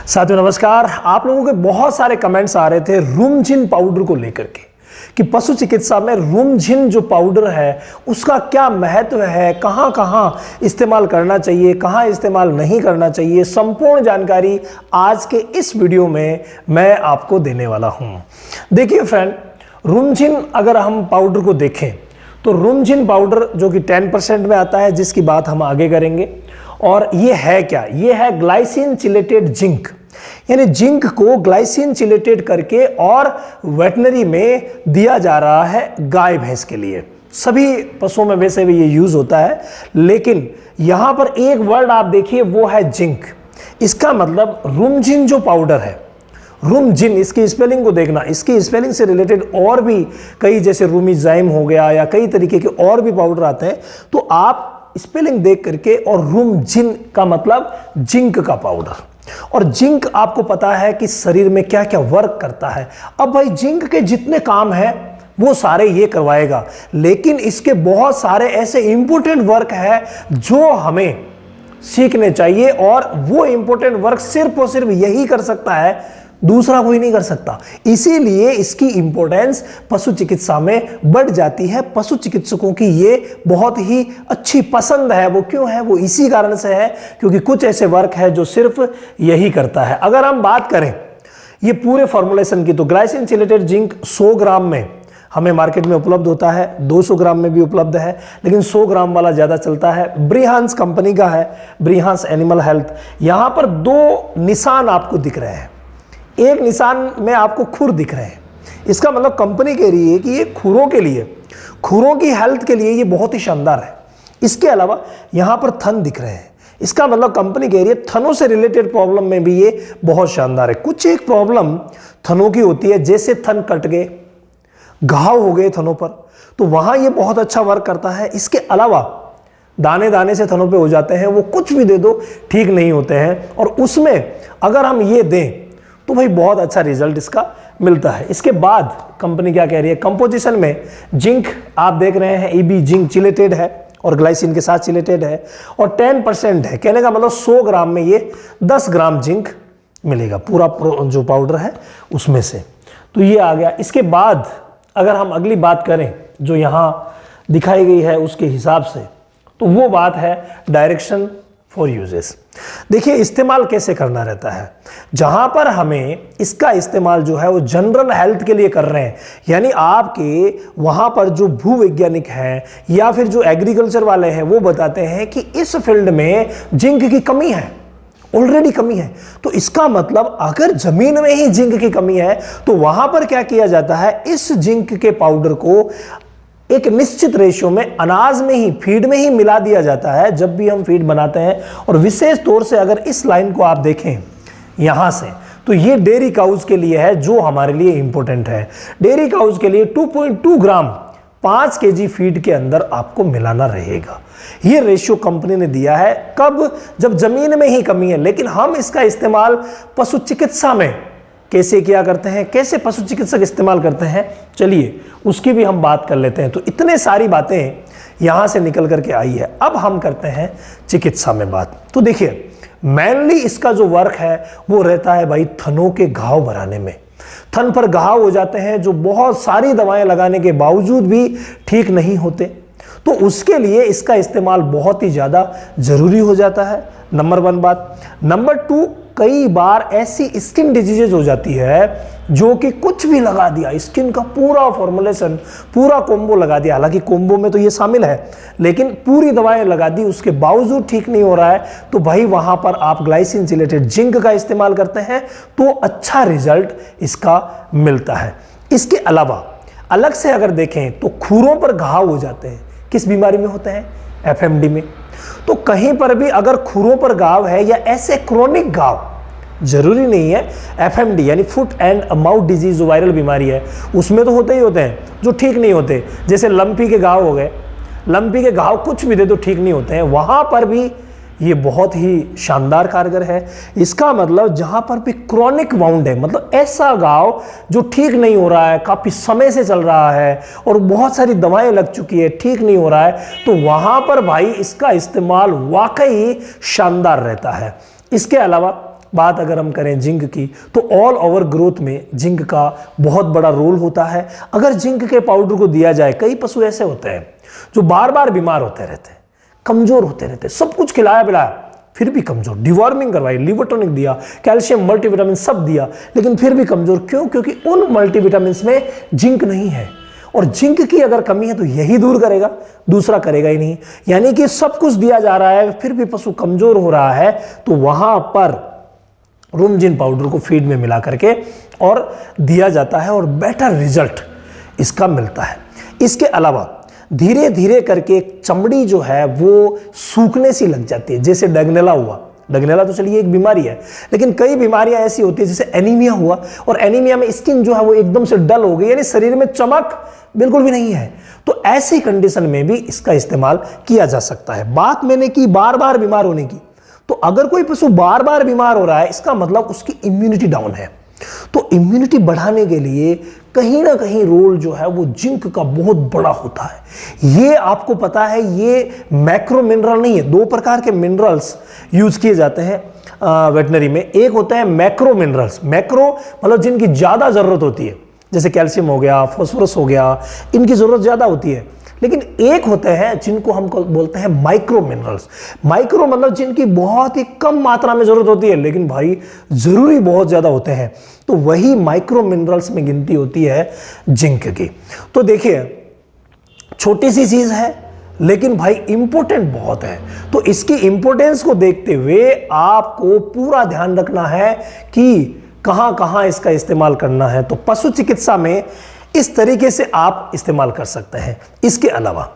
साथियों नमस्कार। आप लोगों के बहुत सारे कमेंट्स आ रहे थे रूमझिन पाउडर को लेकर के कि पशु चिकित्सा में रूमझिन जो पाउडर है उसका क्या महत्व है, कहां कहां इस्तेमाल करना चाहिए, कहां इस्तेमाल नहीं करना चाहिए। संपूर्ण जानकारी आज के इस वीडियो में मैं आपको देने वाला हूं। देखिए फ्रेंड, रूमझिन अगर हम पाउडर को देखें तो रूमझिन पाउडर जो कि 10% में आता है, जिसकी बात हम आगे करेंगे। और ये है क्या? ये है ग्लाइसिन चिलेटेड जिंक, यानी जिंक को ग्लाइसिन चिलेटेड करके और वेटनरी में दिया जा रहा है गाय भैंस के लिए। सभी पशुओं में वैसे भी ये यूज होता है, लेकिन यहां पर एक वर्ड आप देखिए, वो है जिंक। इसका मतलब रूमझिन जो पाउडर है, रूमझिन, इसकी स्पेलिंग को देखना, इसकी स्पेलिंग से रिलेटेड और भी कई, जैसे रूमीजाइम हो गया या कई तरीके के और भी पाउडर आते हैं, तो आप स्पेलिंग देख करके, और रूमझिन का मतलब जिंक का पाउडर। और जिंक आपको पता है कि शरीर में क्या क्या वर्क करता है। अब भाई जिंक के जितने काम हैं वो सारे ये करवाएगा, लेकिन इसके बहुत सारे ऐसे इंपॉर्टेंट वर्क है जो हमें सीखने चाहिए, और वो इंपॉर्टेंट वर्क सिर्फ और सिर्फ यही कर सकता है, दूसरा कोई नहीं कर सकता। इसीलिए इसकी इंपॉर्टेंस पशु चिकित्सा में बढ़ जाती है। पशु चिकित्सकों की ये बहुत ही अच्छी पसंद है। वो क्यों है? वो इसी कारण से है क्योंकि कुछ ऐसे वर्क है जो सिर्फ यही करता है। अगर हम बात करें ये पूरे फॉर्मुलेशन की, तो ग्लाइसिन चिलेटेड जिंक 100 ग्राम में हमें मार्केट में उपलब्ध होता है, 200 ग्राम में भी उपलब्ध है, लेकिन 100 ग्राम वाला ज़्यादा चलता है। ब्रिहांस कंपनी का है, ब्रिहांस एनिमल हेल्थ। यहाँ पर दो निशान आपको दिख रहे हैं। एक निशान में आपको खुर दिख रहे हैं। इसका मतलब कंपनी कह रही है कि ये खुरों के लिए, खुरों की हेल्थ के लिए ये बहुत ही शानदार है। इसके अलावा यहाँ पर थन दिख रहे हैं। इसका मतलब कंपनी कह रही है थनों से रिलेटेड प्रॉब्लम में भी ये बहुत शानदार है। कुछ एक प्रॉब्लम थनों की होती है, जैसे थन कट गए, घाव हो गए थनों पर, तो वहां ये बहुत अच्छा वर्क करता है। इसके अलावा दाने दाने से थनों पे हो जाते हैं, वो कुछ भी दे दो ठीक नहीं होते हैं, और उसमें अगर हम ये दें तो भाई बहुत अच्छा रिजल्ट इसका मिलता है। इसके बाद कंपनी क्या कह रही है, कंपोजिशन में जिंक आप देख रहे हैं, ईबी जिंक चिलेटेड है और ग्लाइसिन के साथ चिलेटेड है, और 10% है। कहने का मतलब 100 ग्राम में ये 10 ग्राम जिंक मिलेगा, पूरा जो पाउडर है उसमें से। तो ये आ गया। इसके बाद अगर हम अगली बात करें जो यहाँ दिखाई गई है उसके हिसाब से, तो वो बात है डायरेक्शन फॉर यूजेस। देखिए इस्तेमाल कैसे करना रहता है। जहां पर हमें इसका इस्तेमाल जो है वो जनरल हेल्थ के लिए कर रहे हैं, यानी आपके वहां पर जो भूवैज्ञानिक हैं या फिर जो एग्रीकल्चर वाले हैं वो बताते हैं कि इस फील्ड में जिंक की कमी है, ऑलरेडी कमी है। तो इसका मतलब अगर जमीन में ही जिंक की कमी है तो वहां पर क्या किया जाता है, इस जिंक के पाउडर को एक निश्चित रेशियो में अनाज में ही, फीड में ही मिला दिया जाता है जब भी हम फीड बनाते हैं। और विशेष तौर से अगर इस लाइन को आप देखें यहां से, तो ये डेयरी काउज के लिए है, जो हमारे लिए इंपॉर्टेंट है। डेयरी काउज के लिए 2.2 ग्राम 5 kg फीड के अंदर आपको मिलाना रहेगा। ये रेशियो कंपनी ने दिया है। कब? जब जमीन में ही कमी है। लेकिन हम इसका इस्तेमाल पशु चिकित्सा में कैसे किया करते हैं, कैसे पशु चिकित्सक इस्तेमाल करते हैं, चलिए उसकी भी हम बात कर लेते हैं। तो इतने सारी बातें यहां से निकल करके आई है। अब हम करते हैं चिकित्सा में बात। तो देखिए मेनली इसका जो वर्क है वो रहता है भाई थनों के घाव भराने में। थन पर घाव हो जाते हैं जो बहुत सारी दवाएं लगाने के बावजूद भी ठीक नहीं होते, तो उसके लिए इसका इस्तेमाल बहुत ही ज़्यादा ज़रूरी हो जाता है। नंबर 1 बात। नंबर 2, कई बार ऐसी स्किन डिजीजेज हो जाती है जो कि कुछ भी लगा दिया, स्किन का पूरा फॉर्मुलेशन, पूरा कोम्बो लगा दिया, हालांकि कोम्बो में तो ये शामिल है, लेकिन पूरी दवाएं लगा दी, उसके बावजूद ठीक नहीं हो रहा है, तो भाई वहां पर आप ग्लाइसिन चिलेटेड जिंक का इस्तेमाल करते हैं तो अच्छा रिजल्ट इसका मिलता है। इसके अलावा अलग से अगर देखें तो खुरों पर घाव हो जाते हैं। किस बीमारी में होते हैं? एफएमडी में। तो कहीं पर भी अगर खुरों पर घाव है या ऐसे क्रोनिक घाव, जरूरी नहीं है एफएमडी यानी फुट एंड माउथ डिजीज जो वायरल बीमारी है उसमें तो होते ही होते हैं जो ठीक नहीं होते, जैसे लंपी के घाव हो गए। लंपी के घाव कुछ भी दे तो ठीक नहीं होते हैं, वहां पर भी ये बहुत ही शानदार कारगर है। इसका मतलब जहां पर भी क्रॉनिक वाउंड है, मतलब ऐसा घाव जो ठीक नहीं हो रहा है, काफी समय से चल रहा है और बहुत सारी दवाएं लग चुकी है, ठीक नहीं हो रहा है, तो वहां पर भाई इसका इस्तेमाल वाकई शानदार रहता है। इसके अलावा बात अगर हम करें जिंक की, तो ऑल ओवर ग्रोथ में जिंक का बहुत बड़ा रोल होता है। अगर जिंक के पाउडर को दिया जाए, कई पशु ऐसे होते हैं जो बार बार बीमार होते रहते हैं, कमजोर होते रहते हैं, सब कुछ खिलाया पिलाया फिर भी कमजोर, डिवॉर्मिंग करवाई, लिवर टॉनिक दिया, कैल्शियम मल्टीविटामिन सब दिया, लेकिन फिर भी कमजोर। क्यों? क्योंकि उन मल्टीविटामिन में जिंक नहीं है, और जिंक की अगर कमी है तो यही दूर करेगा, दूसरा करेगा ही नहीं। यानी कि सब कुछ दिया जा रहा है फिर भी पशु कमजोर हो रहा है, तो वहां पर रूमजिन पाउडर को फीड में मिला करके और दिया जाता है और बेटर रिजल्ट इसका मिलता है। इसके अलावा धीरे धीरे करके चमड़ी जो है वो सूखने सी लग जाती है, जैसे डगनेला हुआ। डगनेला तो चलिए एक बीमारी है, लेकिन कई बीमारियां ऐसी होती है जैसे एनीमिया हुआ, और एनीमिया में स्किन जो है वो एकदम से डल हो गई, यानी शरीर में चमक बिल्कुल भी नहीं है। तो ऐसी कंडीशन में भी इसका इस्तेमाल किया जा सकता है। बात मैंने की बार बार बीमार होने की, तो अगर कोई पशु बार बार बीमार हो रहा है, इसका मतलब उसकी इम्यूनिटी डाउन है। तो इम्यूनिटी बढ़ाने के लिए कहीं ना कहीं रोल जो है वो जिंक का बहुत बड़ा होता है। ये आपको पता है, ये मैक्रो मिनरल नहीं है। दो प्रकार के मिनरल्स यूज किए जाते हैं वेटनरी में। एक होता है मैक्रो मिनरल्स, मैक्रो मतलब जिनकी ज्यादा जरूरत होती है, जैसे कैल्शियम हो गया, फास्फोरस हो गया, इनकी जरूरत ज्यादा होती है। लेकिन एक होते हैं जिनको हम बोलते हैं माइक्रो मिनरल्स। माइक्रो मतलब जिनकी बहुत ही कम मात्रा में जरूरत होती है, लेकिन भाई जरूरी बहुत ज्यादा होते हैं, तो वही माइक्रो मिनरल्स में गिनती होती है जिंक की। तो देखिए छोटी सी चीज है, लेकिन भाई इंपॉर्टेंट बहुत है। तो इसकी इंपॉर्टेंस को देखते हुए आपको पूरा ध्यान रखना है कि कहां कहां इसका इस्तेमाल करना है। तो पशु चिकित्सा में इस तरीके से आप इस्तेमाल कर सकते हैं। इसके अलावा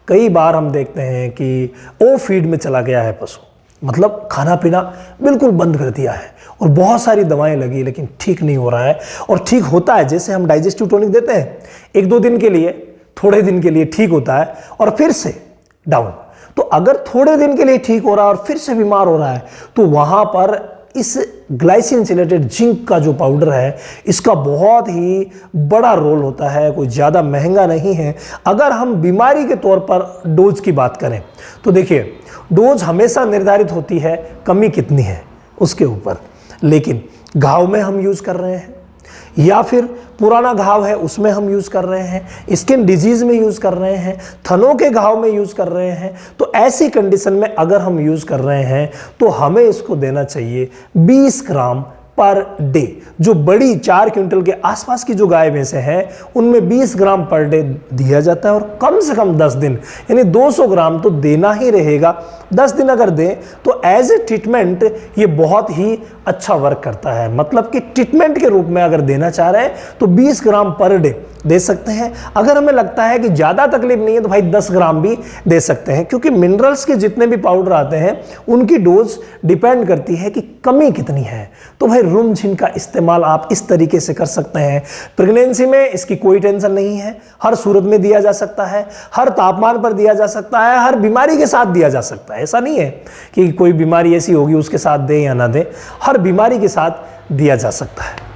कई बार हम देखते हैं कि ओ फीड में चला गया है पशु, मतलब खाना पीना बिल्कुल बंद कर दिया है और बहुत सारी दवाएं लगी, लेकिन ठीक नहीं हो रहा है। और ठीक होता है, जैसे हम डाइजेस्टिव टॉनिक देते हैं, एक दो दिन के लिए, थोड़े दिन के लिए ठीक होता है और फिर से डाउन। तो अगर थोड़े दिन के लिए ठीक हो रहा है और फिर से बीमार हो रहा है, तो वहां पर इस ग्लाइसिन चिलेटेड जिंक का जो पाउडर है, इसका बहुत ही बड़ा रोल होता है। कोई ज़्यादा महंगा नहीं है। अगर हम बीमारी के तौर पर डोज की बात करें, तो देखिए डोज हमेशा निर्धारित होती है कमी कितनी है उसके ऊपर, लेकिन घाव में हम यूज़ कर रहे हैं या फिर पुराना घाव है उसमें हम यूज़ कर रहे हैं, स्किन डिजीज़ में यूज़ कर रहे हैं, थनों के घाव में यूज़ कर रहे हैं, तो ऐसी कंडीशन में अगर हम यूज़ कर रहे हैं तो हमें इसको देना चाहिए 20 ग्राम पर डे। जो बड़ी 4 क्विंटल के आसपास की जो गाय भैंसें हैं उनमें 20 ग्राम पर डे दिया जाता है, और कम से कम 10 दिन, यानी 200 ग्राम तो देना ही रहेगा। 10 दिन अगर दें तो एज ए ट्रीटमेंट ये बहुत ही अच्छा वर्क करता है। मतलब कि ट्रीटमेंट के रूप में अगर देना चाह रहे हैं तो 20 ग्राम पर डे दे सकते हैं। अगर हमें लगता है कि ज़्यादा तकलीफ नहीं है तो भाई 10 ग्राम भी दे सकते हैं, क्योंकि मिनरल्स के जितने भी पाउडर आते हैं उनकी डोज डिपेंड करती है कि कमी कितनी है। तो भाई रूमजिन का इस्तेमाल आप इस तरीके से कर सकते हैं। प्रेगनेंसी में इसकी कोई टेंशन नहीं है, हर सूरत में दिया जा सकता है, हर तापमान पर दिया जा सकता है, हर बीमारी के साथ दिया जा सकता है। ऐसा नहीं है कि कोई बीमारी ऐसी होगी उसके साथ दें या ना दें, हर बीमारी के साथ दिया जा सकता है।